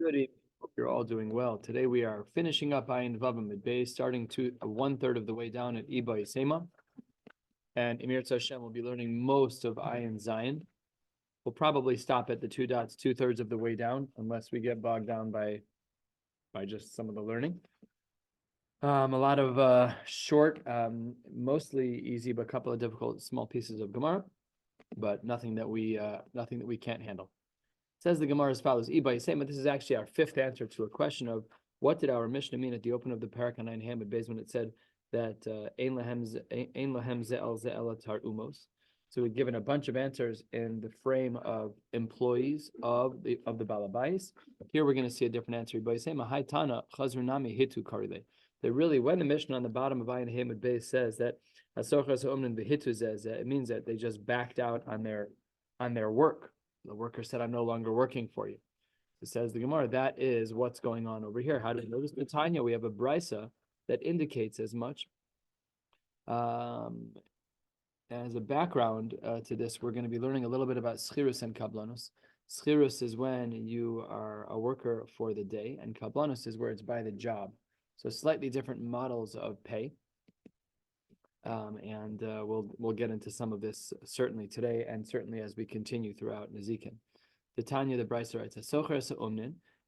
Good evening. Hope you're all doing well. Today we are finishing up Ayin Vav Midbay, starting to 1/3 of the way down at Iba Yisema. And Emir Hashem will be learning most of Ayin Zion. We'll probably stop at the 2 dots 2/3 of the way down, unless we get bogged down by just some of the learning. A lot of short, mostly easy, but a couple of difficult small pieces of Gemara, but nothing that we can't handle. Says the Gemara as follows: Iba Yisema. This is actually our fifth answer to a question of what did our Mishnah mean at the open of the Parak on Ein Hamid Beis when it said that Ein lahem ze'el ze'el atar umos. So we've given a bunch of answers in the frame of employees of the balabais. Here we're going to see a different answer. Iba Yisema Hai Tana Chazru Nami Hitu Karile. That really, when the Mishnah on the bottom of Ein Hamid Beis says that Hasochas Omnin Behitu Zez, it means that they just backed out on their work. The worker said, "I'm no longer working for you." It says the Gemara, that is what's going on over here. How do we notice? In Tanya, we have a brisa that indicates as much. As a background to this, we're going to be learning a little bit about schirus and kablanus. Schirus is when you are a worker for the day, and kablanus is where it's by the job. So slightly different models of pay. We'll get into some of this certainly today, and certainly as we continue throughout Nezikin. The Tanya, the Brisa writes,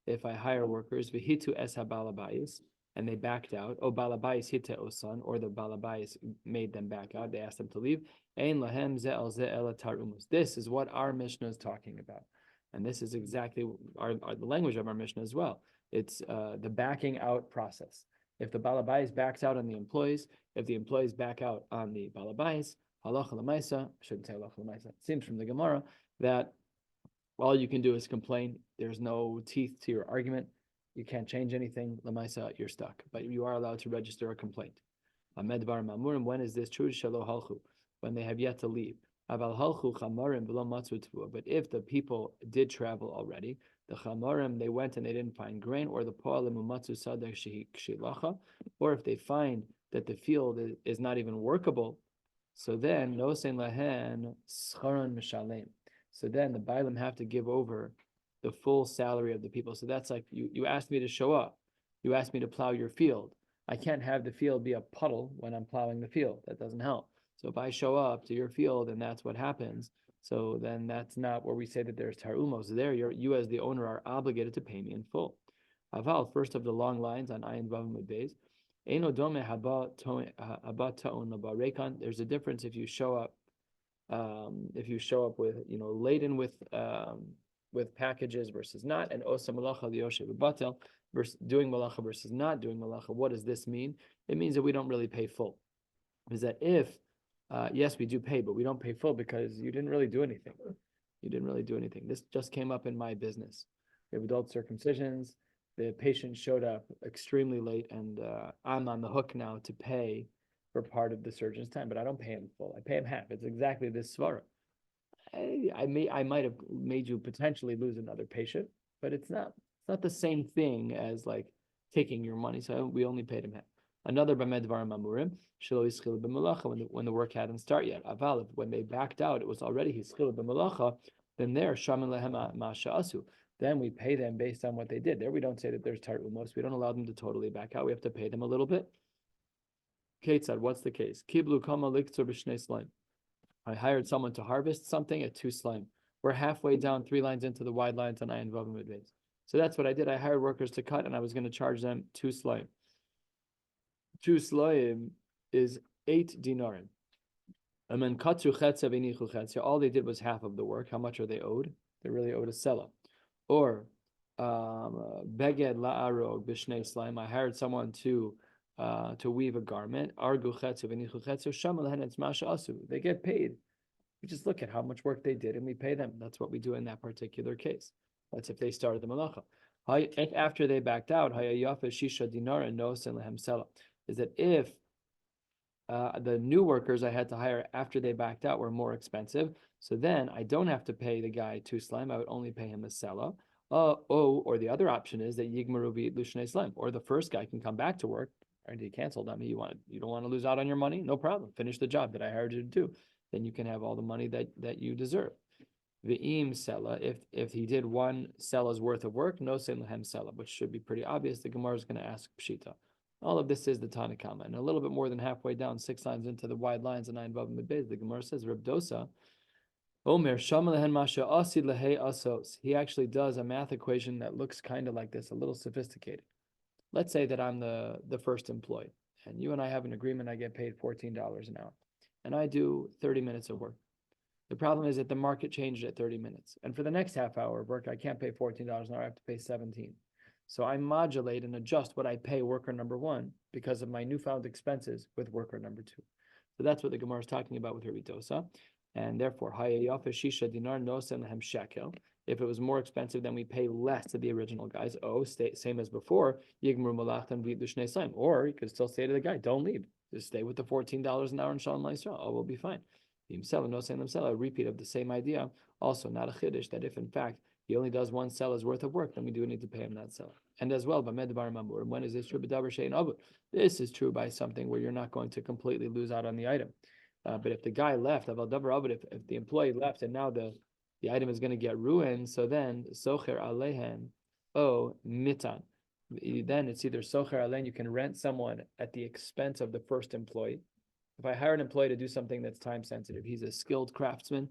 if I hire workers, v'hitu es ha-balabais, and they backed out, o balabais hite osan, or the balabais made them back out, they asked them to leave, ein lahem ze'el ze'el atar umus. This is what our Mishnah is talking about. And this is exactly the language of our Mishnah as well. It's the backing out process. If the balabais backs out on the employees, if the employees back out on the balabais, halacha l'maisa, shouldn't say halacha l'maisa. It seems from the Gemara that all you can do is complain. There's no teeth to your argument. You can't change anything. L'maisa, you're stuck. But you are allowed to register a complaint. Medvar mamurim. When is this true? Shelo halchu. When they have yet to leave. Aval halchu chamarim v'lo matzu tvua. But if the people did travel already, the chamarim, they went and they didn't find grain, or the po'alim umatzu sadek shilacha, or if they find that the field is not even workable, so then nosein lahen scharon mishalem. So then the bailim have to give over the full salary of the people. So that's like you asked me to show up, you asked me to plow your field. I can't have the field be a puddle when I'm plowing the field. That doesn't help. So if I show up to your field and that's what happens, so then that's not where we say that there's tarumos. There, you as the owner are obligated to pay me in full. Aval, first of the long lines on Ayin Vav Midbeis. There's a difference if you show up with laden with packages versus not, and osa malacha liyoshev batel versus doing malacha versus not doing malacha. What does this mean? It means that we don't really pay full. Is that if yes, we do pay, but we don't pay full because you didn't really do anything. You didn't really do anything. This just came up in my business. We have adult circumcisions. The patient showed up extremely late, and I'm on the hook now to pay for part of the surgeon's time, but I don't pay him full. I pay him half. It's exactly this svara. I might have made you potentially lose another patient, but it's not the same thing as like taking your money. So we only paid him half. Another b'medvar mamurim shelo yischil b'melacha when the work hadn't started yet. Aval, when they backed out, it was already hischil b'melacha. Then there shaman lehem ma'asha'asu. Then we pay them based on what they did. There we don't say that there's tar umos. We don't allow them to totally back out. We have to pay them a little bit. Ketzad, what's the case? Kiblu kama liktzur b'shnei slime. I hired someone to harvest something at 2 slime. We're halfway down 3 lines into the wide lines on Ayin Vav Midbeis. So that's what I did. I hired workers to cut, and I was going to charge them 2 slime. 2 slime is 8 dinarim. And then katsu chetza v'nichu chetza. All they did was half of the work. How much are they owed? They're really owed a sela. Or beged la'arog b'shnei slime. I hired someone to weave a garment. Argu chetzu v'nichu chetzu shamal henetz masha asu. They get paid. We just look at how much work they did and we pay them. That's what we do in that particular case. That's if they started the malacha. After they backed out, shisha dinar and no lehem sela. Is that if the new workers I had to hire after they backed out were more expensive, so then I don't have to pay the guy 2 slime. I would only pay him a sela. Or the other option is that yigmaru v'lushnei slime, or the first guy can come back to work. Already canceled on me. You don't want to lose out on your money? No problem. Finish the job that I hired you to do. Then you can have all the money that you deserve. V'im sela, if he did one sela's worth of work, no sein lehem sela, which should be pretty obvious. The Gemara is going to ask pshita. All of this is the Tanakama, and a little bit more than halfway down, 6 lines into the wide lines and 9 Bava Midbeis, the Gemara says Reb Dosa, Omer shama lehen masha asi lehei asos. He actually does a math equation that looks kind of like this, a little sophisticated. Let's say that I'm the first employee, and you and I have an agreement. I get paid $14 an hour, and I do 30 minutes of work. The problem is that the market changed at 30 minutes. And for the next half hour of work, I can't pay $14 an hour, I have to pay 17. So I modulate and adjust what I pay worker number one because of my newfound expenses with worker number two. So that's what the Gemara is talking about with Rabbi Dosa. And therefore, shisha dinar nosen lehem shekel. If it was more expensive, then we pay less to the original guys. Same as before. Yigmur malachtan v'idushnei slaim. Or you could still say to the guy, don't leave. Just stay with the $14 an hour and shalom Yisrael. Oh, we'll be fine. A repeat of the same idea. Also, not a chiddush that if in fact he only does one seller's worth of work, then we do need to pay him that seller. And as well, when is this true? This is true by something where you're not going to completely lose out on the item. But if the guy left, if the employee left and now the item is going to get ruined, so then socher alehen mitan. Then it's either socher alehen, you can rent someone at the expense of the first employee. If I hire an employee to do something that's time sensitive, he's a skilled craftsman,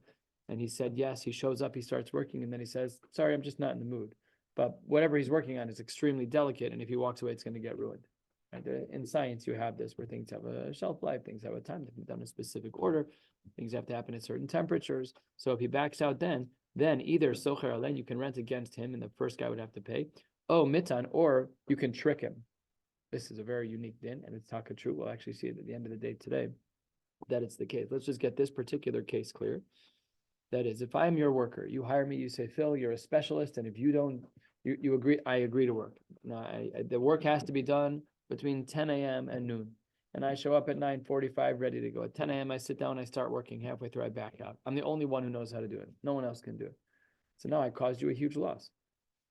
and he said yes, he shows up, he starts working, and then he says, sorry, I'm just not in the mood. But whatever he's working on is extremely delicate, and if he walks away, it's going to get ruined. Right? In science, you have this where things have a shelf life, things have a time to be done in a specific order, things have to happen at certain temperatures. So if he backs out then either socher alen, you can rent against him, and the first guy would have to pay, mitan, or you can trick him. This is a very unique din, and it's taka true. We'll actually see it at the end of the day today that it's the case. Let's just get this particular case clear. That is, if I'm your worker, you hire me, you say, Phil, you're a specialist, and if you don't, you agree, I agree to work. Now, the work has to be done between 10 a.m. and noon, and I show up at 9:45 ready to go. At 10 a.m., I sit down, I start working. Halfway through, I back out. I'm the only one who knows how to do it. No one else can do it. So now I caused you a huge loss.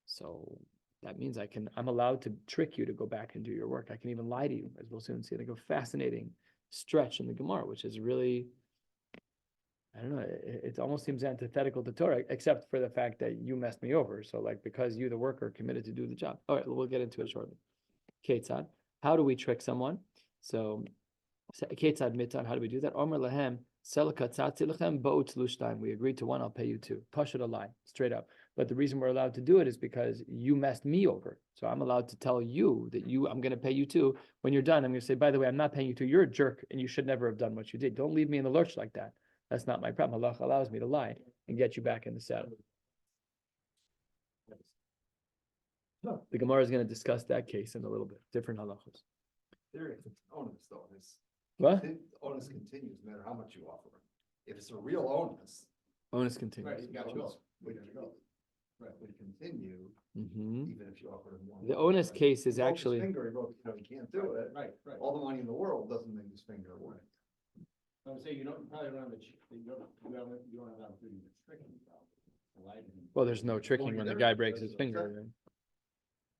So that means I'm allowed to trick you to go back and do your work. I can even lie to you, as we'll soon see. Like a fascinating stretch in the Gemara, which is really, I don't know, it almost seems antithetical to Torah, except for the fact that you messed me over. So like, because you, the worker, committed to do the job. All right, we'll get into it shortly. Ketzad, how do we trick someone? So, Ketzad mitan, how do we do that? Omer lahem, we agreed to one, I'll pay you two. Pashut a lie, straight up. But the reason we're allowed to do it is because you messed me over. So I'm allowed to tell you that I'm going to pay you two. When you're done, I'm going to say, by the way, I'm not paying you two. You're a jerk, and you should never have done what you did. Don't leave me in the lurch like that. That's not my problem. Allah allows me to lie and get you back in the saddle. The Gemara is going to discuss that case in a little bit. Different halachos. There is onus, though. What? Onus continues no matter how much you offer. If it's a real onus. Onus continues. Right, you gotta go. We gotta go. Right, we continue, Mm-hmm. even if you offer him one. The onus case is He broke his actually. finger, he broke, he can't do it. Right. All the money in the world doesn't make his finger work. I would say you probably don't have you don't have the opportunity to trick him. Well, there's no tricking when the guy breaks his finger. Right?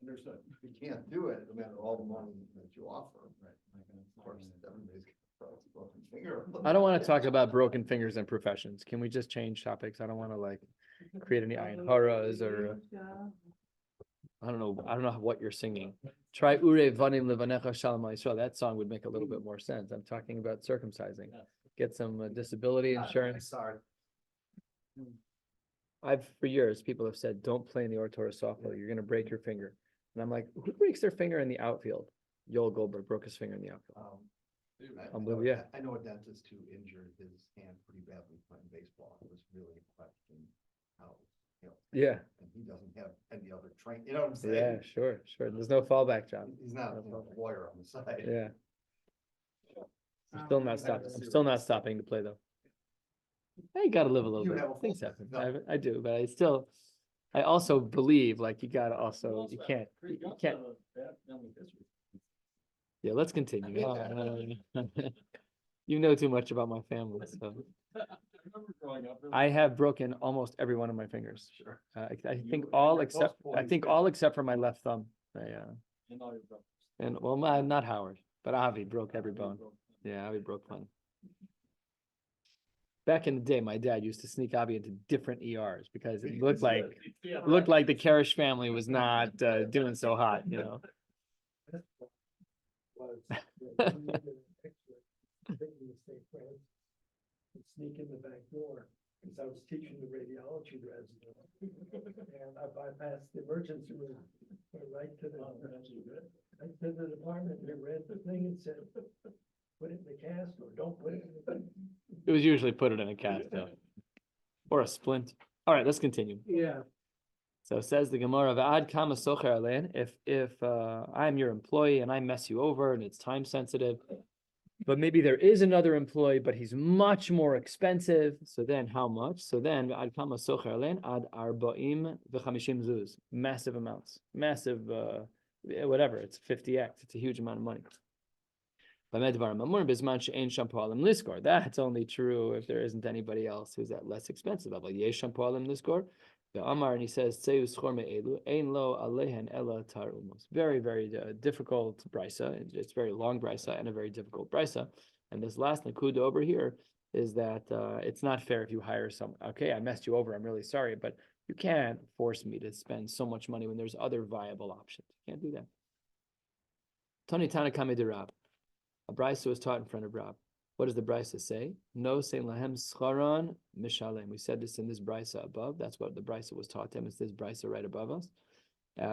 Understood. You can't do it no matter all the money that you offer. Right. Of course, everybody's got a broken finger. I don't want to talk about broken fingers and professions. Can we just change topics? I don't want to like create any ayin haras or I don't know what you're singing. Try Ure Vanim Levanecha Shalom Yisrael. That song would make a little bit more sense. I'm talking about circumcising. Get some disability insurance. Sorry. For years, people have said, don't play in the Or Torah softball. You're going to break your finger. And I'm like, who breaks their finger in the outfield? Joel Goldberg broke his finger in the outfield. I know a dentist who injured his hand pretty badly playing baseball. It was really a question how, Yeah. and he doesn't have any other train, you know what I'm saying? Yeah, sure. There's no fallback, John. He's not a lawyer on the side. Yeah. I'm still not stopping to play though. I got to live a little You bit. have a Things full- happen. no. I do, but I also believe like you got to also, you can't. Yeah, let's continue. You know too much about my family, so. I have broken almost every one of my fingers. Sure. I think all except for my left thumb. Not Howard, but Avi broke every bone. Yeah, Avi broke one. Back in the day, my dad used to sneak Avi into different ERs because it looked like the Karesh family was not doing so hot, you know. Sneak in the back door, because I was teaching the radiology resident. And I bypassed the emergency room, went right to the department, and read the thing and said, put it in the cast or don't put it in the. It was usually put it in a cast though, or a splint. All right, let's continue. Yeah. So says the Gemara, "Va'ad kama socher alein." If I'm your employee and I mess you over and it's time sensitive, but maybe there is another employee, but he's much more expensive. So then, how much? So then, va'ad kama socher alein ad 40 v'chamishim zuz, massive amounts, massive whatever. It's 50x. It's a huge amount of money. That's only true if there isn't anybody else who's at less expensive. The Amar, and he says, very, very difficult brisa. It's very long brisa and a very difficult brisa. And this last nakuda over here is that it's not fair if you hire someone. Okay, I messed you over. I'm really sorry, but you can't force me to spend so much money when there's other viable options. You can't do that. Tani Tanakame de Rab. A brisa was taught in front of Rab. What does the brisa say? No sein lahem scharon mishalem. We said this in this brisa above. That's what the brisa was taught them. It's this brisa right above us,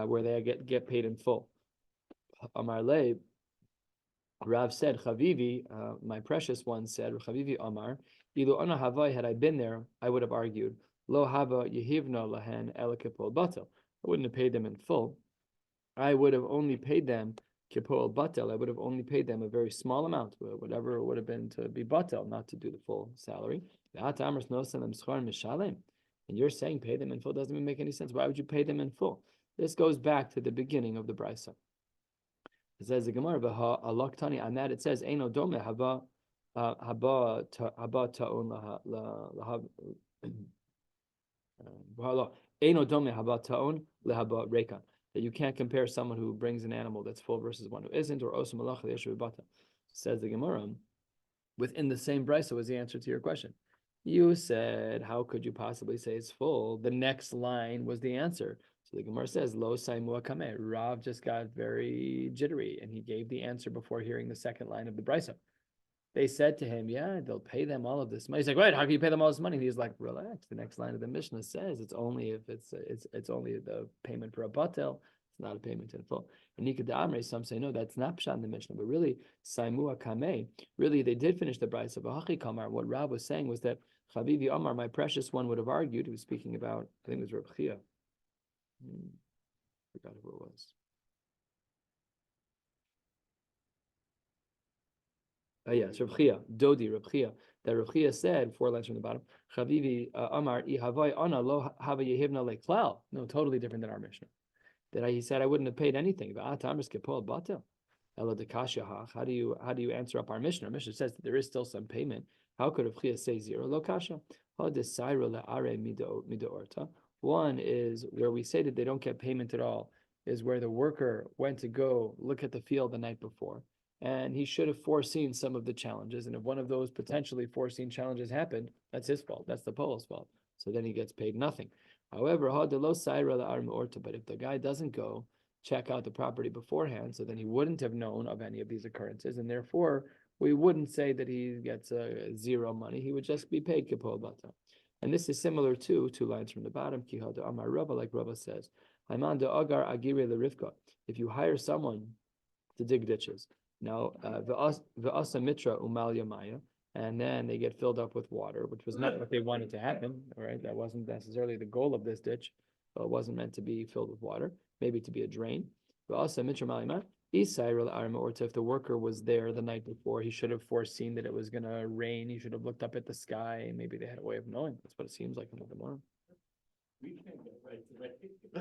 where they get paid in full. Amar le, Rav said, Chavivi, my precious one said, Chavivi Amar, ilu ana havai, had I been there, I would have argued, lo hava yehivna lahen elikipol batel. I wouldn't have paid them in full. I would have only paid them Kipol batel, I would have only paid them a very small amount, whatever it would have been to be batel, not to do the full salary. And you're saying pay them in full doesn't even make any sense. Why would you pay them in full? This goes back to the beginning of the brisa. It says the Gemara, alaktani, on that it says, Eino dome haba ta'on Eino dome haba ta'on lehaba rekan. That you can't compare someone who brings an animal that's full versus one who isn't, or osam malacha yeshu bata. Says the Gemara, within the same brisa was the answer to your question. You said, how could you possibly say it's full? The next line was the answer. So the Gemara says, lo saimu akame. Rav just got very jittery, and he gave the answer before hearing the second line of the brisa. They said to him, yeah, they'll pay them all of this money. He's like, wait, how can you pay them all this money? And he's like, relax. The next line of the Mishnah says it's only if it's only the payment for a batel. It's not a payment in full. And Nikad Amre, some say, no, that's not pshat in the Mishnah, but really, Saimu Akame, really they did finish the brisa of Hachi Kamar. What Rav was saying was that Chavivi Amar, my precious one, would have argued, he was speaking about, I think it was Rabbi Phil. Forgot who it was. Yes, Reb Chia, Dodi, Reb Chia. That Reb Chia said, 4 lines from the bottom, Chavivi Amar, Ihavai Ana lo hava yehivna leklal. No, totally different than our Mishnah. That he said I wouldn't have paid anything. How do you answer up our Mishnah? Our Mishnah says that there is still some payment. How could Reb Chia say zero? Lo kasha. One is where we say that they don't get payment at all, is where the worker went to go look at the field the night before. And he should have foreseen some of the challenges. And if one of those potentially foreseen challenges happened, that's his fault. That's the Pole's fault. So then he gets paid nothing. However, but if the guy doesn't go check out the property beforehand, so then he wouldn't have known of any of these occurrences. And therefore, we wouldn't say that he gets zero money. He would just be paid kipol bata. And this is similar to 2 lines from the bottom, Kihada Amar Rava, like Rava says. If you hire someone to dig ditches, now, v'asa mitra umal yamaya, and then they get filled up with water, which was not what they wanted to happen, right? That wasn't necessarily the goal of this ditch. It wasn't meant to be filled with water, maybe to be a drain. V'asa mitra umal yamaya, or if the worker was there the night before, he should have foreseen that it was going to rain. He should have looked up at the sky. Maybe they had a way of knowing. That's what it seems like in the morning. We can't get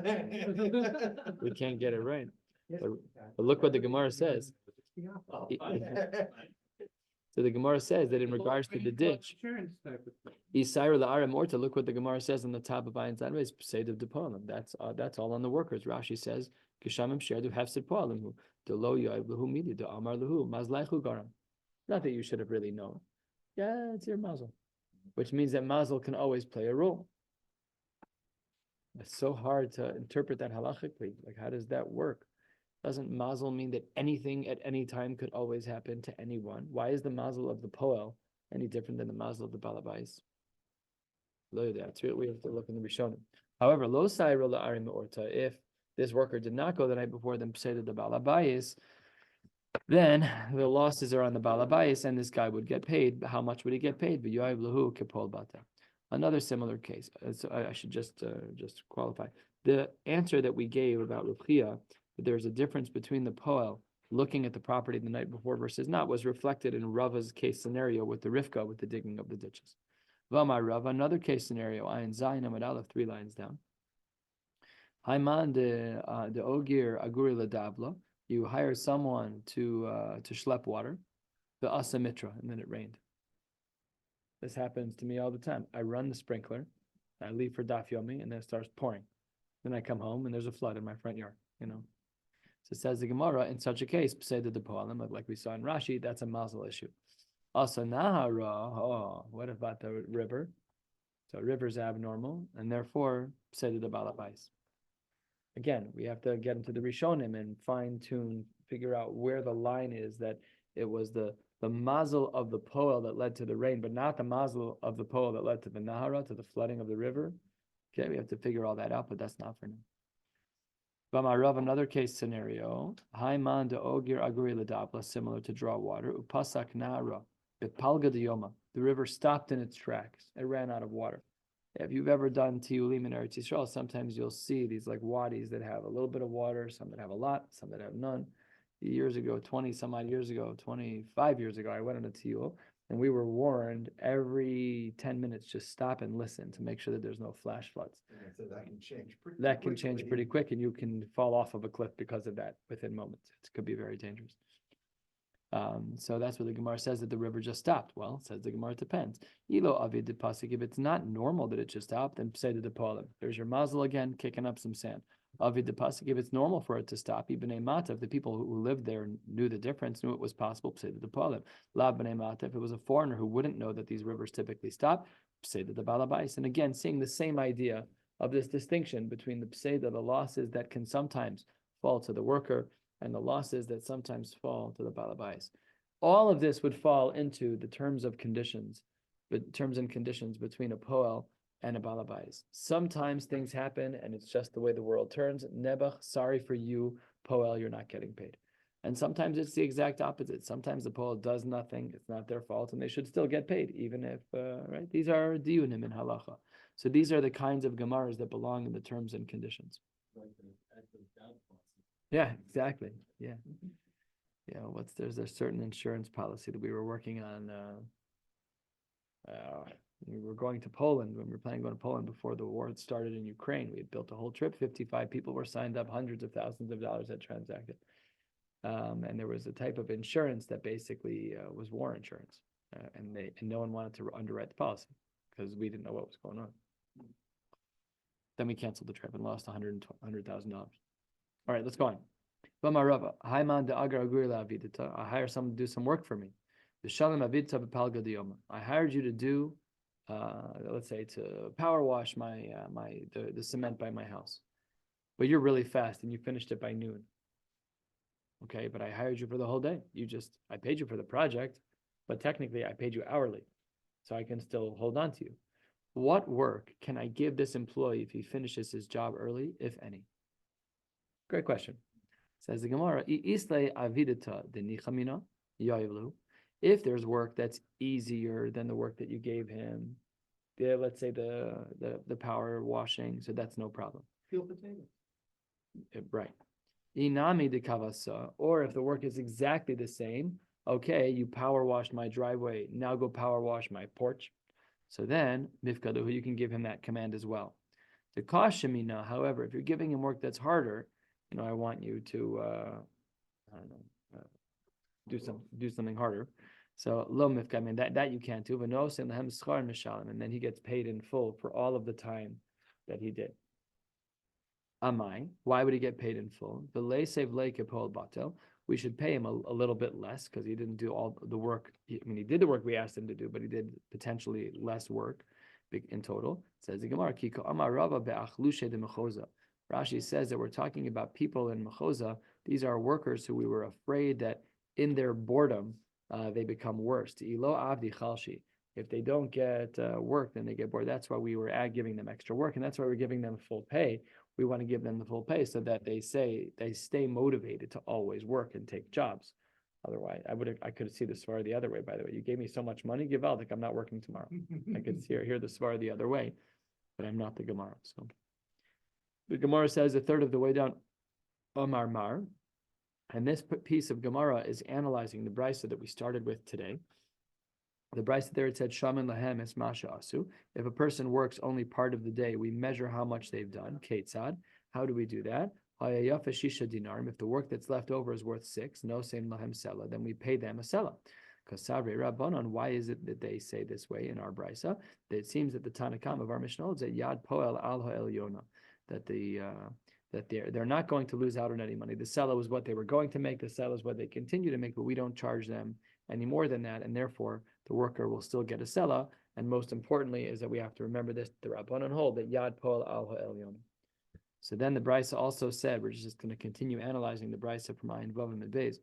it right. We can't get it right. But look what the Gemara says. So the Gemara says that in regards to the ditch, Isaira la'arim orta. Look what the Gemara says on the top of Ayin Zanvez. Seid of Depolim. That's all on the workers. Rashi says Kishamim sherdu hefsid poalim delo yoiv lehu midi de amar lehu mazleichu garam. Not that you should have really known. Yeah, it's your mazel. which means that mazel can always play a role. It's so hard to interpret that halachically. Like, how does that work? Doesn't mazel mean that anything at any time could always happen to anyone? Why is the mazel of the poel any different than the mazel of the balabais? That's it. We have to look in the Rishonim. However, lo sayro la'arim orta, if this worker did not go the night before, then say to the balabais, then the losses are on the balabais, and this guy would get paid. How much would he get paid? Another similar case. So I should just qualify. The answer that we gave about Rav Chia, that there's a difference between the poel looking at the property the night before versus not, was reflected in Rava's case scenario with the Rivka, with the digging of the ditches. V'amar Rava, another case scenario, Ayin Zayin Amud Aleph, 3 lines down. Haiman de Ogir Aguri Ladavla, you hire someone to schlep water, the Asa Mitra, and then it rained. This happens to me all the time. I run the sprinkler, I leave for Daf Yomi, and then it starts pouring. Then I come home and there's a flood in my front yard, So it says the Gemara, in such a case, say the Poalim, like we saw in Rashi, that's a mazel issue. Also, Nahara, what about the river? So river's abnormal, and therefore, say the balabais. Again, we have to get into the Rishonim and fine-tune, figure out where the line is that it was the mazel of the poel that led to the rain, but not the mazel of the poel that led to the Nahara, to the flooding of the river. Okay, we have to figure all that out, but that's not for now. B'marav, another case scenario, Haiman de Ogir Aguri Ladabla, similar to draw water, Upasak Nahara, Bepalga de Yoma, the river stopped in its tracks. It ran out of water. If you've ever done Tiyulim in Eretz Yisrael, sometimes you'll see these like wadis that have a little bit of water, some that have a lot, some that have none. Years ago, 20 some odd years ago, 25 years ago, I went on a Tiyul, and we were warned every 10 minutes, just stop and listen to make sure that there's no flash floods. So that can change pretty That can quickly. change pretty quick, and you can fall off of a cliff because of that within moments. It could be very dangerous. So that's what the Gemara says, that the river just stopped. Well, says the Gemara, it depends. Ilo avid pasik, if it's not normal that it just stopped, then say to the polim, there's your mazel again, kicking up some sand. Avid pasik, if it's normal for it to stop, ibnei mata, if the people who lived there knew the difference, knew it was possible, say to the polim. La bnei mata, if it was a foreigner who wouldn't know that these rivers typically stop, say to the balabais. And again, seeing the same idea of this distinction between the pseda, the losses that can sometimes fall to the worker, and the losses that sometimes fall to the balabais. All of this would fall into the terms and conditions between a poel and a balabais. Sometimes things happen and it's just the way the world turns. Nebuch, sorry for you, poel, you're not getting paid. And sometimes it's the exact opposite. Sometimes the poel does nothing, it's not their fault, and they should still get paid, even if, right? These are diyunim in halacha. So these are the kinds of gemaras that belong in the terms and conditions. Yeah, exactly. Yeah. There's a certain insurance policy that we were working on. We were going to Poland when we were planning to go to Poland before the war had started in Ukraine. We had built a whole trip. 55 people were signed up. Hundreds of thousands of dollars had transacted. And there was a type of insurance that basically was war insurance. And no one wanted to underwrite the policy because we didn't know what was going on. Then we canceled the trip and lost $100,000. All right, let's go on. I hire someone to do some work for me. I hired you to do, let's say, to power wash the cement by my house. But you're really fast and you finished it by noon. Okay, but I hired you for the whole day. I paid you for the project, but technically I paid you hourly. So I can still hold on to you. What work can I give this employee if he finishes his job early, if any? Great question. Says the Gemara, if there's work that's easier than the work that you gave him, let's say the power washing, so that's no problem. Peel potatoes. Right. Inami de kavasa, or if the work is exactly the same, okay, you power washed my driveway, now go power wash my porch. So then, mifkaduhu, you can give him that command as well. The kashamina, however, if you're giving him work that's harder, I want you to, do something harder. So lo mifka, I mean that you can't do. But no, and then he gets paid in full for all of the time that he did. Amai, why would he get paid in full? The lay save lake batel. we should pay him a little bit less because he didn't do all the work. I mean, he did the work we asked him to do, but he did potentially less work in total. Says the Gemara, Kiko Amar Rava be'achlushe de mechoza. Rashi says that we're talking about people in mechoza. These are workers who we were afraid that in their boredom, they become worse. Ilo avdi chalshi. If they don't get work, then they get bored. That's why we were giving them extra work, and that's why we're giving them full pay. We want to give them the full pay so that they stay motivated to always work and take jobs. Otherwise, I could see the svara the other way. By the way, you gave me so much money, Givaldik, I'm not working tomorrow. I could hear the svara the other way, but I'm not the Gemara. So the Gemara says a third of the way down, Omar Mar, and this piece of Gemara is analyzing the brisa that we started with today. The brisa there, it said, Shaman lahem es masha asu. If a person works only part of the day, we measure how much they've done. Ketzad. How do we do that? Hayayafa shisha dinarim. If the work that's left over is worth 6, no same lahem sela, then we pay them a sela. Kasavre Rabbanon. Why is it that they say this way in our brisa? It seems that the Tanakam of our Mishnah is that Yad Poel Al Ha'Elyona, that they're not going to lose out on any money. The sela was what they were going to make. The sela is what they continue to make, but we don't charge them any more than that, and therefore the worker will still get a sela. And most importantly is that we have to remember this: the Rabbanon hold that Yad Poel Al Ha'Elyon. So then the brisa also said, we're just going to continue analyzing the brisa from Ayin Vav and Beis.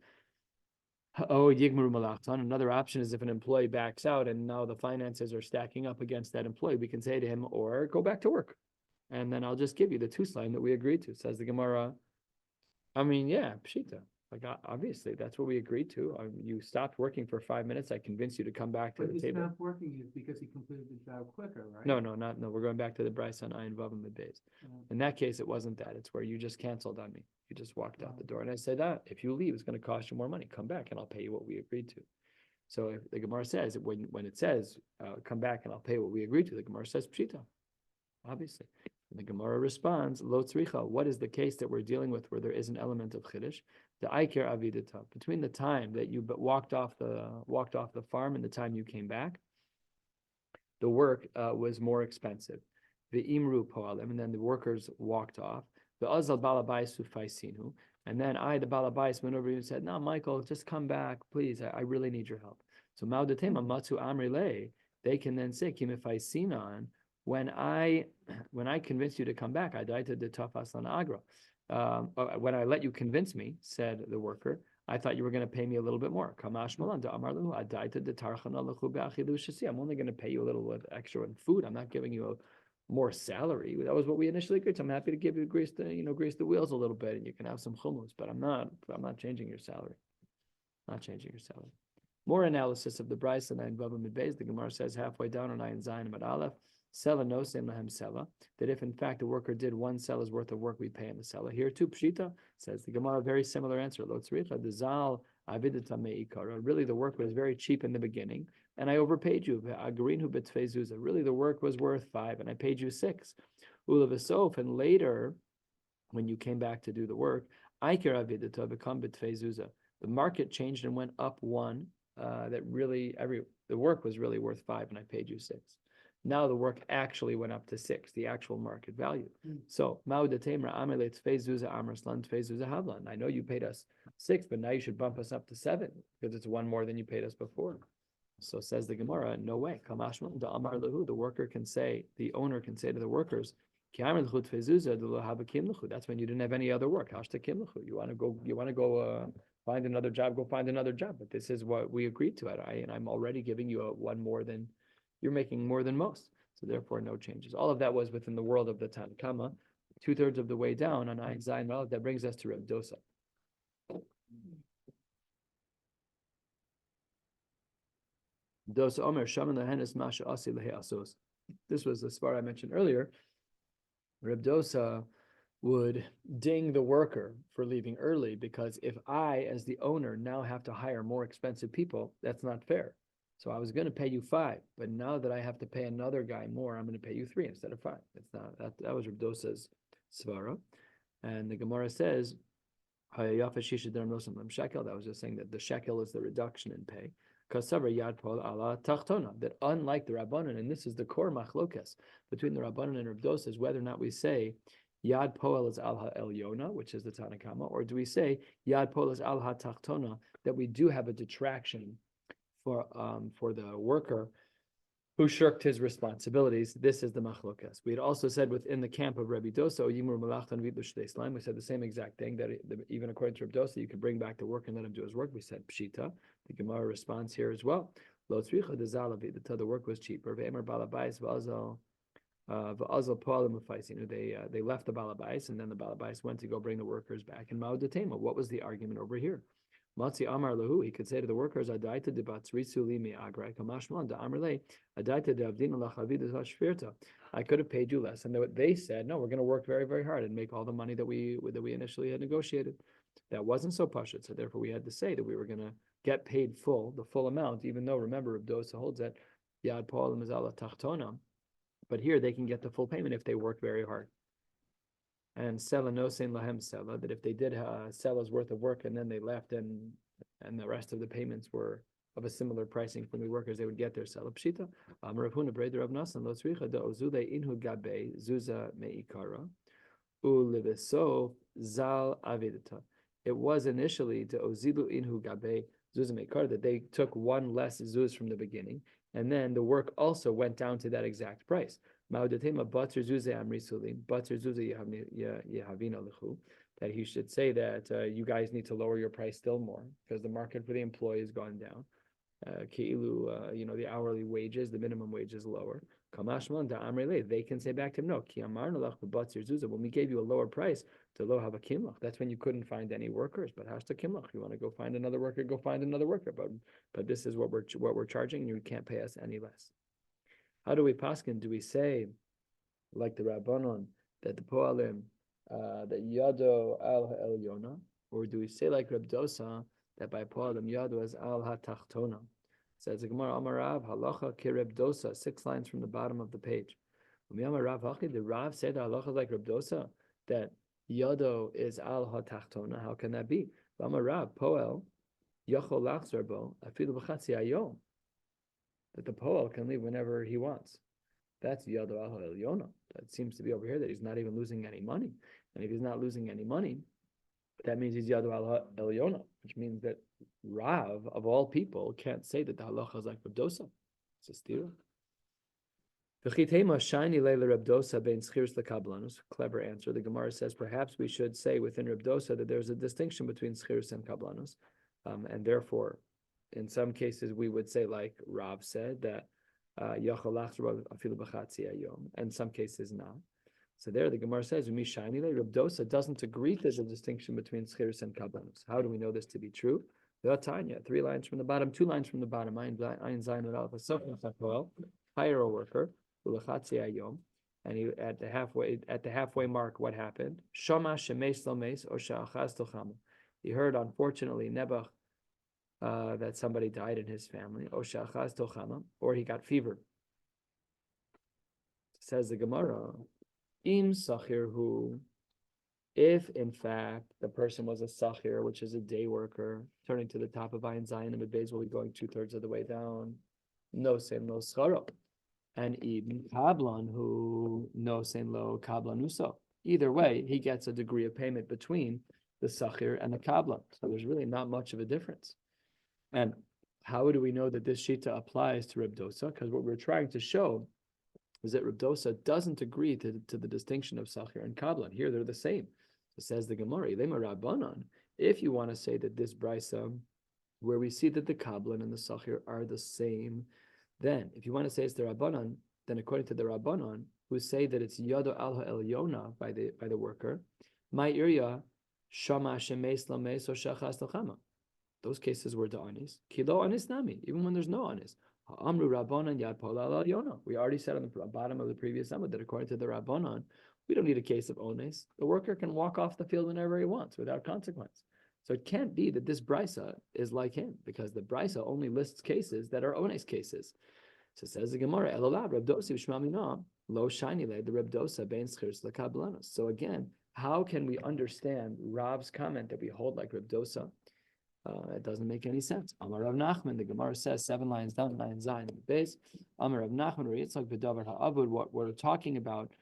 Oh, Yigmaru Malachtan. Another option is if an employee backs out and now the finances are stacking up against that employee, we can say to him, or go back to work. And then I'll just give you the 2 slime that we agreed to. Says the Gemara. I mean, yeah, pshita. Like, obviously, that's what we agreed to. You stopped working for 5 minutes. I convinced you to come back to the table. But he's not working is because he completed the job quicker, right? No. We're going back to the Bryce on Ayin Vav and Beis. In that case, it wasn't that. It's where you just canceled on me. You just walked out the door. And I said, if you leave, it's going to cost you more money. Come back and I'll pay you what we agreed to. So if the Gemara says, when it says, come back and I'll pay what we agreed to, the Gemara says, pshita, obviously. And the Gemara responds, lo tzricha, what is the case that we're dealing with where there is an element of chiddush? The Iker Avidita, between the time that you walked off the farm and the time you came back, the work was more expensive. The Imru Poalim, and then the workers walked off. The Azal Balabais Faisinu, and then the Balabais went over and said, no, Michael, just come back, please. I really need your help. So Maudatema Matsu Amrile, they can then say, Kim Faisinan, when I convinced you to come back, I died to the Tafas Lan Agra. When I let you convince me, said the worker, I thought you were going to pay me a little bit more. I'm only going to pay you a little bit extra in food. I'm not giving you more salary. That was what we initially agreed to. I'm happy to give you grease the wheels a little bit, and you can have some hummus. But I'm not changing your salary. Not changing your salary. More analysis of the Bryce and Ayin Vav and Beis. The Gemara says halfway down on Ayin Zayin Amud Aleph. Sela no sem lahem sela, that if in fact a worker did 1 sela's worth of work, we pay him the sela. Here too, pshita, says the Gemara, very similar answer. Lo tzricha, the zal avidita me'ikara. Really, the work was very cheap in the beginning, and I overpaid you. Agrinu b'tfei zuzah. Really, the work was worth 5, and I paid you 6. Ula v'sof, and later, when you came back to do the work, Iker avidita become b'tfei zuzah. The market changed and went up 1. That really the work was really worth 5, and I paid you 6. Now the work actually went up to 6, the actual market value. So, I know you paid us 6, but now you should bump us up to 7 because it's 1 more than you paid us before. So says the Gemara, no way. The worker can say, the owner can say to the workers, that's when you didn't have any other work. You want to go find another job, go find another job. But this is what we agreed to, and I'm already giving you 1 more than. You're making more than most, so therefore no changes. All of that was within the world of the Tanakama. 2/3 of the way down on Ayin Zayin Aleph, that brings us to Reb Dosa. Dosa Omer Shaman Lahenis Masha Asi Lehe Asos. This was the svara I mentioned earlier. Reb Dosa would ding the worker for leaving early because if I, as the owner, now have to hire more expensive people, that's not fair. So I was going to pay you 5, but now that I have to pay another guy more, I'm going to pay you 3 instead of 5. It's not that was Reb Dosa's svara, and the Gemara says, "Hayayafa shisha derem nosam lem shekel." That was just saying that the shekel is the reduction in pay. Kasavar yad pol ala tachtona. That unlike the Rabbanan, and this is the core machlokes between the Rabbanan and Reb Dosa, is whether or not we say Yad Poel is al ha'elyona, which is the Tanakama, or do we say Yad Poel is al ha'tachtona, that we do have a detraction for the worker who shirked his responsibilities? This is the machlokas. We had also said within the camp of Rabbi Dosa, Yimur Malachtan Vidlush Slime, we said the same exact thing, that even according to Rabbi Dosa, you could bring back the work and let him do his work. We said Pshita. The Gemara responds here as well. Lo tzricha de zalavi, the work was cheaper. Ve'emer balabais v'azal poalim ufaisinu. They left the balabais, and then the balabais went to go bring the workers back. And ma'odatema, what was the argument over here? Matzi Amar Lahu, he could say to the workers, Adaita de Batsrisuli me agrai kamashman da Amrle, Adaita de Avdina lachavidas hashvirta. I could have paid you less. And they said, no, we're going to work very, very hard and make all the money that we initially had negotiated. That wasn't so pashut, so therefore we had to say that we were going to get paid the full amount, even though, remember, Reb Dosa holds that Yad Poalim is ala tachtona, but here they can get the full payment if they work very hard. And Sela no sein lahem Sela, that if they did Sela's worth of work and then they left and the rest of the payments were of a similar pricing from the workers, they would get their Sela Pshita. Rav Huna breder Rav Nasan lo tzricha da ozule inhu gabe zuza meikara uliveso zal avidata. It was initially to ozilu inhu gabe zuz meikara, that they took one less zuz from the beginning, and then the work also went down to that exact price. That he should say that you guys need to lower your price still more because the market for the employee has gone down. The hourly wages, the minimum wage is lower. They can say back to him, no, when we gave you a lower price to lo have a kimlach, that's when you couldn't find any workers. But how's the kimlach? You want to go find another worker, go find another worker. But this is what we're charging, and you can't pay us any less. How do we paskin? Do we say, like the Rabbanon, that the poalim, that yado al ha'elyona, or do we say like Reb Dosa, that by poalim yado is al ha'tachtona? Says the Gemara, Amar Rav halacha ki Reb Dosa, 6 lines from the bottom of the page. Amar Rav hachi, the Rav said halacha like Reb Dosa, that yado is al ha'tachtona. How can that be? Amar Rav poel yachol lachzor bo afilu b'chatzi hayom, that the poel can leave whenever he wants. That's yado al ha'elyona. That seems to be over here that he's not even losing any money. And if he's not losing any money, that means he's yado al ha'elyona, which means that Rav, of all people, can't say that the halacha is like Reb Dosa. It's a stira. Clever answer. The Gemara says perhaps we should say within Reb Dosa that there's a distinction between schirus and kablanus, and therefore, in some cases, we would say like Rav said that and some cases not. So there the Gemara says, Reb Dosa doesn't agree there's a distinction between schirus and kablanus. How do we know this to be true? Tanya, 3 lines from the bottom, 2 lines from the bottom. Hire a worker, and he at the halfway mark, what happened? He heard, unfortunately, Nebuch, that somebody died in his family, or he got fever. Says the Gemara, Im Sachir hu, if in fact the person was a Sachir, which is a day worker, turning to the top of Ayin Zayin and Beis will be going 2/3 of the way down, no sem lo scharo. And even Kablan who no sem lo Kablanuso. Either way, he gets a degree of payment between the Sachir and the Kablan. So there's really not much of a difference. And how do we know that this Shita applies to Reb Dosa? Because what we're trying to show is that Reb Dosa doesn't agree to the distinction of Sachir and Kablan. Here they're the same. So says the Gemara, if you want to say that this Brisa, where we see that the Kablan and the Sachir are the same, then if you want to say it's the Rabbanan, then according to the Rabbanan, who say that it's Yado al ha'elyona by the worker, my area Shama shemes lames or shachas l'chama. Those cases were the anis. Kilo anis nami, even when there's no anis. Amru Rabbanan yad pol al ha'elyona. We already said on the bottom of the previous summit that according to the Rabbanan, we don't need a case of ones. The worker can walk off the field whenever he wants without consequence. So it can't be that this brisa is like him, because the brisa only lists cases that are ones cases. So says the Gemara, Elolav Reb Dosa B'Shmamina Lo Shiny Le the Reb Dosa Bein Schirs LeKablanos. So again, how can we understand Rav's comment that we hold like Reb Dosa? It doesn't make any sense. Amar Rav Nachman, the Gemara says 7 lines down, 9 zayin in the base. Amar Rav Nachman, it's like V'Davar Ha'avud. What we're talking about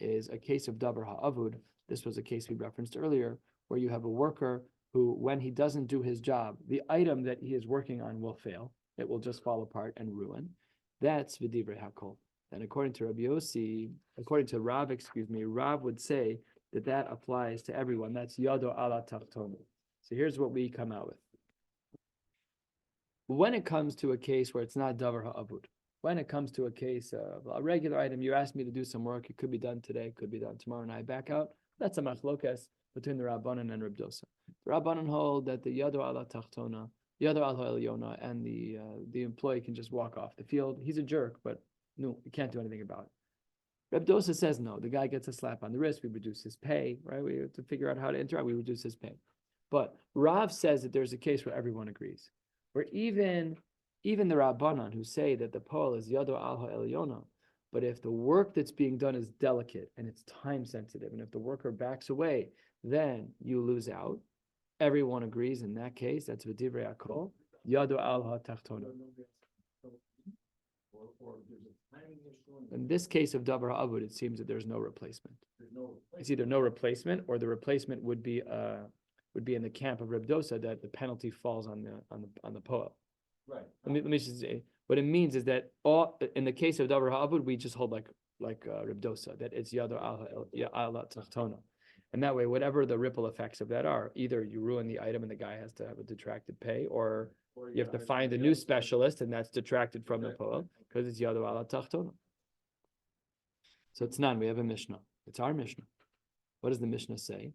is a case of davar ha'avud. This was a case we referenced earlier, where you have a worker who, when he doesn't do his job, the item that he is working on will fail. It will just fall apart and ruin. That's v'divrei hakol. And according to Rav would say that applies to everyone. That's yado ala tachtonu. So here's what we come out with. When it comes to a case where it's not davar ha'avud, when it comes to a case of a regular item, you asked me to do some work, it could be done today, could be done tomorrow, and I back out, that's a machlokas between the Rabbanan and Reb Dosa. The Rabbanan hold that the yado ala tachtona, yado ala elyona, and the employee can just walk off the field. He's a jerk, but no, you can't do anything about it. Reb Dosa says no, the guy gets a slap on the wrist, we reduce his pay, right? We have to figure out how to interact, we reduce his pay. But Rav says that there's a case where everyone agrees, where even the Rabbanan who say that the poel is yado al ha'elyona, but if the work that's being done is delicate and it's time sensitive, and if the worker backs away, then you lose out. Everyone agrees in that case. That's v'divrei hakol yado al ha'tachtona. In this case of davar ha'avud, it seems that there's no replacement. It's either no replacement or the replacement would be in the camp of Reb Dosa, that the penalty falls on the poel. Right. Let me just say, what it means is that in the case of davar ha'avud, we just hold like Reb Dosa, that it's yado ala tachtona. And that way, whatever the ripple effects of that are, either you ruin the item and the guy has to have a detracted pay, or you have to find a new specialist and that's detracted from the poel because it's yado ala tachtona. So it's none. We have a Mishnah. It's our Mishnah. What does the Mishnah say?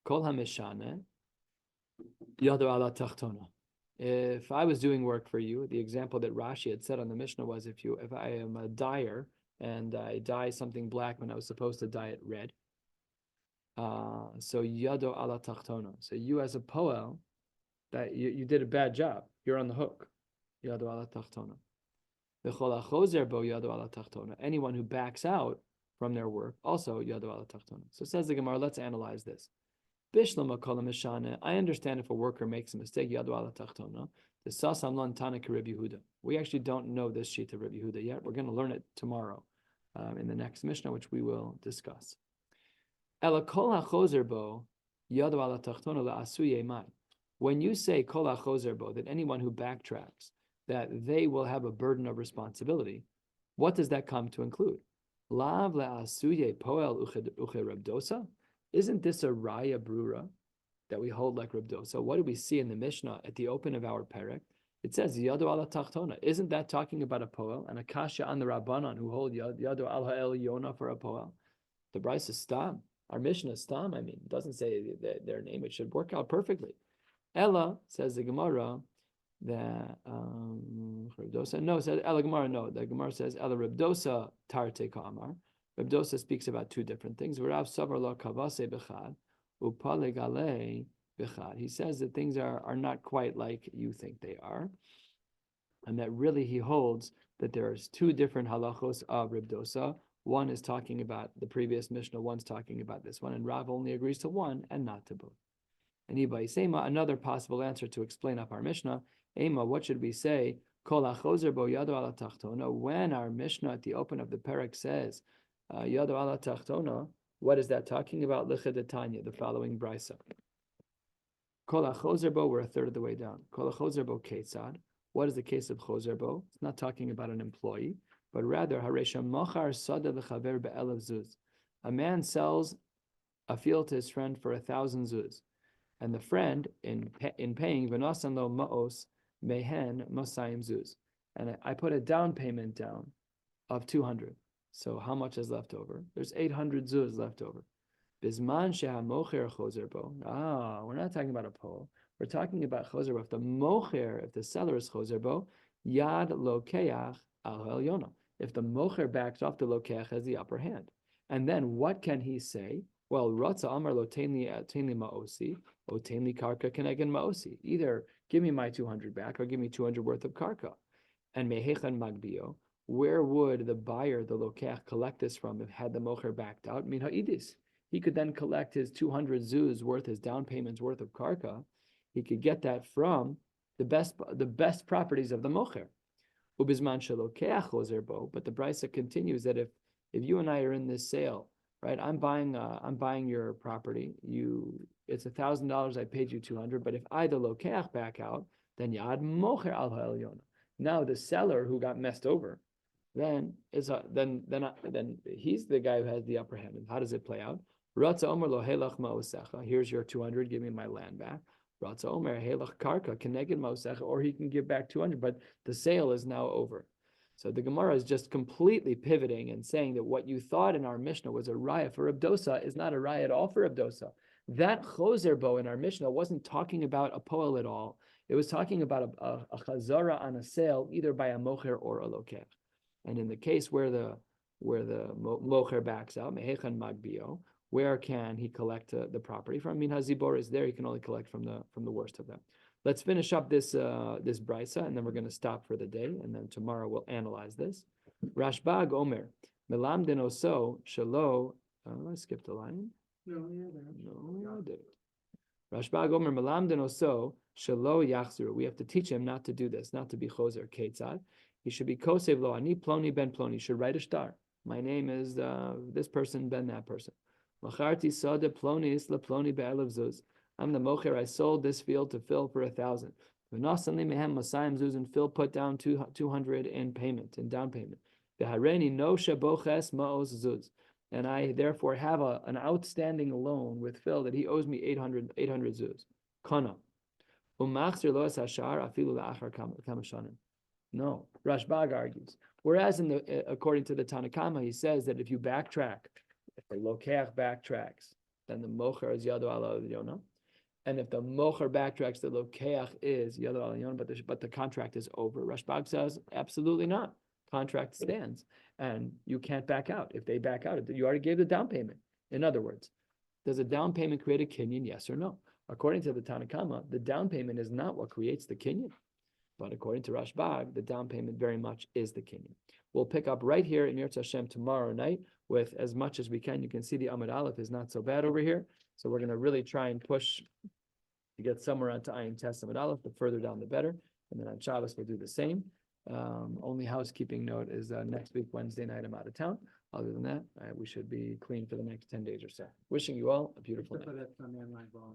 Kol ha-mishane yado ala tachtona. If I was doing work for you, the example that Rashi had said on the Mishnah was if I am a dyer and I dye something black when I was supposed to dye it red. So yado ala tachtona. So you as a poel, that you did a bad job. You're on the hook. Yado ala tachtona. V'chol hachozer bo yado ala tachtona. Anyone who backs out from their work, also yado ala tachtona. So says the Gemara, let's analyze this. Bishlama kol ha-mishane. I understand if a worker makes a mistake, yado ala tachtona. The sasam lan tanik Rabbi Yehuda. We actually don't know this sheet of Rabbi Yehuda yet. We're going to learn it tomorrow in the next Mishnah, which we will discuss. Ela kol hachozer bo yado ala tachtona la'asuye mai. When you say kol hachozer bo, that anyone who backtracks, that they will have a burden of responsibility, what does that come to include? Lav la'asuye poel uche Reb Dosa? Isn't this a raya brura that we hold like Reb Dosa? What do we see in the Mishnah at the open of our perek? It says yado ala tachtona. Isn't that talking about a poel and a kasha on the Rabbanan who hold yado al ha'elyona for a poel? The Bryce is stam. Our Mishnah is stam. I mean, it doesn't say their name. It should work out perfectly. Ella, says the Gemara, that Reb Dosa, no, says Ella Gemara, no. The Gemara says Ella Reb Dosa tarte ka'amar. Reb Dosa speaks about two different things. V'rav savar lo kavase bechad, upaleg alei bechad. He says that things are not quite like you think they are, and that really he holds that there's two different halachos of Reb Dosa. One is talking about the previous Mishnah, one's talking about this one, and Rav only agrees to one and not to both. And Ibai Sema, another possible answer to explain up our Mishnah, Ema, what should we say? Kol hachozer bo yado ala tachtona. When our Mishnah at the open of the perek says yado ala tachtona, what is that talking about? L'chedetanya, the following brisa. Kol hachozer bo, we're a third of the way down. Kol hachozer bo ketzad. What is the case of chozer bo? It's not talking about an employee, but rather haresha machar sada l'chaver be'elav zuz. A man sells a field to his friend for 1,000 zuz. And the friend, in paying, v'nasan lo ma'os mehen mosayim zuz. And I put a down payment down of 200. So how much is left over? There's 800 zuz left over. Bizman sheha mocher chozer bo. We're not talking about a poel. We're talking about chozer bo. If the mocher, if the seller is chozer bo, yad lokeach al ha'elyona. If the mocher backs off, the lokeach has the upper hand. And then what can he say? Well, Ratza Amar lo tenli ma'osi, o tenli karka kenegen ma'osi. Either give me my 200 back or give me 200 worth of karka. And mehechan magbio, where would the buyer, the lokeach, collect this from if had the mocher backed out? Min ha'idis. He could then collect his 200 zuz worth, his down payment's worth of karka. He could get that from the best properties of the mocher. Ubizman shelokeach chozer bo, but the brisa continues that if If you and I are in this sale, right? I'm buying your property. It's $1,000. I paid you 200. But if I, the lokeach, back out, then yad mocher al ha'elyona. Now the seller who got messed over, then he's the guy who has the upper hand. And how does it play out? Ratza omer lo helach ma'osecha. Here's your 200. Give me my land back. Ratza omer helach karka keneged ma'osecha. Or he can give back 200. But the sale is now over. So the Gemara is just completely pivoting and saying that what you thought in our Mishnah was a raya for Reb Dosa is not a raya at all for Reb Dosa. That choser bo in our Mishnah wasn't talking about a poel at all. It was talking about a chazara on a sale, either by a mocher or a lokech. And in the case where the mocher backs out, mehechan magbio, where can he collect the property from? Min hazibor is there. He can only collect from the worst of them. Let's finish up this brisa, and then we're going to stop for the day, and then tomorrow we'll analyze this. Rashbag Omer, melamden oso shelo. I skipped a line. No, I didn't. Rashbag Omer melamden oso shelo yachzuru. We have to teach him not to do this, not to be choser ketzad. He should be kosev lo ani ploni ben ploni. He should write a star. My name is this person ben that person. Macharti sada ploni isla ploni be'elav zuz. I'm the mocher. I sold this field to Phil for 1,000. And Phil put down 200 in payment, in down payment. And I therefore have an outstanding loan with Phil that he owes me 800 zuz. Kana. No, Rashbag argues. Whereas according to the Tanakama, he says that if you backtrack, if the lokeach backtracks, then the mocher is yado ala yona. And if the mocher backtracks, the lokeach is yado ala yona, but the contract is over. Rashbag says absolutely not. Contract stands, and you can't back out. If they back out, you already gave the down payment. In other words, does a down payment create a kinyan? Yes or no? According to the Tanakama, the down payment is not what creates the kinyan. But according to Rashbag, the down payment very much is the kinyan. We'll pick up right here in Yirtzeh Hashem tomorrow night with as much as we can. You can see the Amud Aleph is not so bad over here. So we're going to really try and push to get somewhere onto Ayin Tes Amud Aleph. The further down, the better. And then on Shabbos, we'll do the same. Only housekeeping note is next week, Wednesday night, I'm out of town. Other than that, we should be clean for the next 10 days or so. Wishing you all a beautiful night.